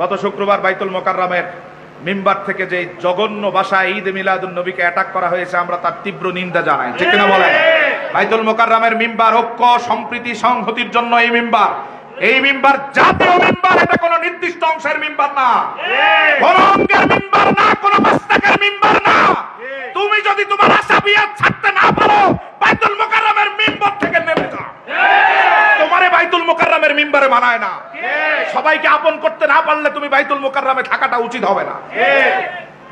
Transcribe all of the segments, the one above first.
গত শুক্রবার বাইতুল মোকাররমের মিম্বার থেকে যে জঘন্য ভাষায় ঈদ মিলাদুন নবীকে অ্যাটাক করা হয়েছে, আমরা তার তীব্র নিন্দা জানাই, ঠিক কিনা বলেন? বাইতুল মোকাররমের মিম্বার ঐক্য সম্প্রীতি সংহতির জন্য এই মিম্বার জাতীয় মিম্বার, এটা কোনো নির্দিষ্ট অংশের মিম্বার না, কোন অঙ্গের মিম্বার না, কোন মাস্তাকের মিম্বার না। তুমি যদি তোমার আশাবিয়াত ছাড়তে না পারো, বাইতুল মোকাররমের মিম্বার থেকে নেমে যাও। তোমারে বাইতুল মোকাররমের মিম্বারে মানায় না। সবাইকে আপন করতে না পারলে তুমি বাইতুল মোকাররমে থাকাটা উচিত হবে না।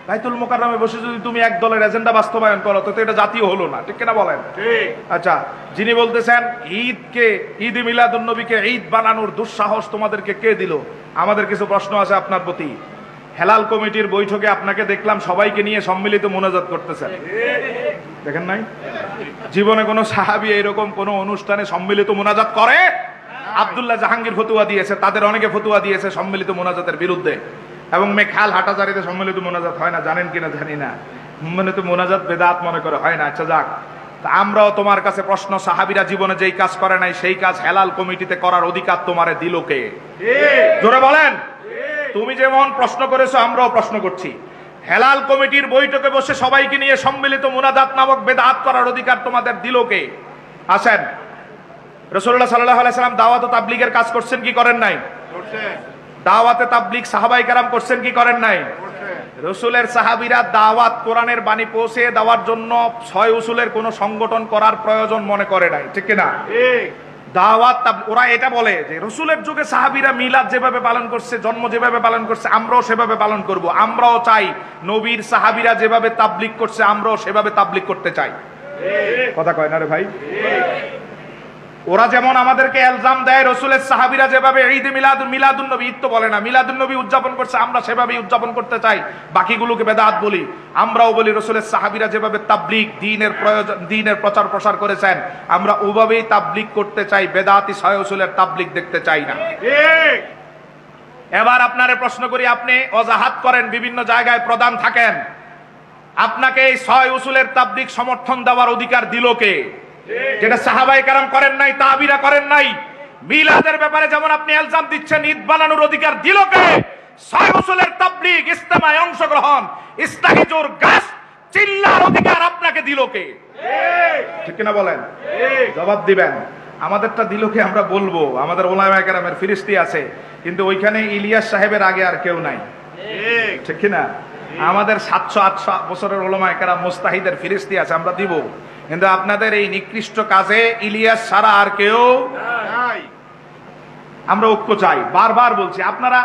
বাইতুল মোকাররমে বসে যদি তুমি এক দলের এজেন্ডা বাস্তবায়ন করো, তো এটা জাতীয় হলো না, ঠিক কিনা বলেন? আচ্ছা, যিনি বলতেছেন ঈদ মিলাদুন নবীকে ঈদ বানানোর দুঃসাহস তোমাদেরকে কে দিল? আমাদের কিছু প্রশ্ন আছে আপনার প্রতি। হেলাল কমিটির বৈঠকে আপনাকে দেখলাম সবাইকে নিয়ে সম্মিলিত মোনাজাত করতেছেন, দেখেন নাই? জীবনে কোন সাহাবী এরকম কোন অনুষ্ঠানে সম্মিলিত মোনাজাত করে? আব্দুল্লাহ জাহাঙ্গীর ফতুয়া দিয়েছে, তাদের অনেকে ফতুয়া দিয়েছে সম্মিলিত মোনাজাতের বিরুদ্ধে। এবং মেখাল হাটাজারিতে সম্মিলিত মোনাজাত হয় না, জানেন কিনা জানি না। সম্মিলিত মোনাজাত বেদাত মনে করে হয় না। আচ্ছা যাক, আমরাও তোমার কাছে প্রশ্ন, সাহাবীরা জীবনে যেই কাজ করে নাই সেই কাজ হেলাল কমিটিতে করার অধিকার তোমারে দিল কে? জোরে বলেন। তুমি যেমন প্রশ্ন করেছো, আমরাও প্রশ্ন করছি। হেলাল কমিটির বৈঠকে বসে সবাইকে নিয়ে সম্মিলিত মুনাজাত নামক বেদাত করার অধিকার তোমাদের দিল কে? আসেন, রাসূলুল্লাহ সাল্লাল্লাহু আলাইহি সাল্লাম দাওয়াত ও তাবলীগের কাজ করছেন কি করেন নাই? দাওয়াতে তাবলীগ সাহাবায়ে কেরাম করছেন কি করেন নাই? রাসূলের সাহাবীরা দাওয়াত কোরআনের বাণী পৌঁছে দেওয়ার জন্য 6 উসুলের কোন সংগঠন করার প্রয়োজন মনে করে নাই, ঠিক কিনা? দাওয়াত ওরা এটা বলে যে রাসূলের যুগে সাহাবীরা মিলাদ যেভাবে পালন করছে, জন্ম যেভাবে পালন করছে, আমরাও সেভাবে পালন করব। আমরাও চাই নবীর সাহাবীরা যেভাবে তাবলীগ করছে আমরাও সেভাবে তাবলীগ করতে চাই। কথা কয় না রে ভাই? ওরা যেমন আমাদেরকে ইলজাম দেয় রাসূলের সাহাবীরা যেভাবে ঈদ মিলাদুন নবী, ঈদ তো বলে না, মিলাদুন নবী উদযাপন করছে, আমরা সেভাবেই উদযাপন করতে চাই, বাকিগুলোকে বেদাত বলি। আমরাও বলি রাসূলের সাহাবীরা যেভাবে তাবলীগ দ্বীনের প্রচার প্রসার করেছেন, আমরা ওভাবেই তাবলীগ করতে চাই, বেদাতি 6 উসুলের তাবলীগ দেখতে চাই না। ঠিক। এবার আপনারে প্রশ্ন করি, আপনি ওয়াজাহাত করেন, বিভিন্ন জায়গায় প্রধান থাকেন, আপনাকে এই 6 উসুলের তাবলীগ সমর্থন দেওয়ার অধিকার দিল কে? যেটা সাহাবায়ে কেরাম করেন নাই, তাবিরা করেন নাই। মিলাদের ব্যাপারে যেমন আপনি ইলজাম দিচ্ছেন, ঈদ বানানোর অধিকার দিল কে? 6 উসুলের তাবলীগ, ইজতেমায় অংশগ্রহণ, ইস্তাহিজুর গাছ চিল্লার অধিকার আপনাকে দিল কে? ঠিক কিনা বলেন? জবাব দিবেন। আমাদেরটা দিল কে আমরা বলবো। আমাদের উলামায়ে কেরামের ফিরিস্তি আছে, কিন্তু ওইখানে ইলিয়াস সাহেবের আগে আর কেউ নাই, ঠিক কিনা? আমাদের 700-800 বছরের উলামায়ে কেরাম মুস্তাহিদের ফিরিস্তি আছে, আমরা দিব। কিন্তু আপনাদের এই নিকৃষ্ট কাজে ইলিয়াস ছাড়া আর কেউ নাই। আমরা ঐক্য চাই, বারবার বলছি। আপনারা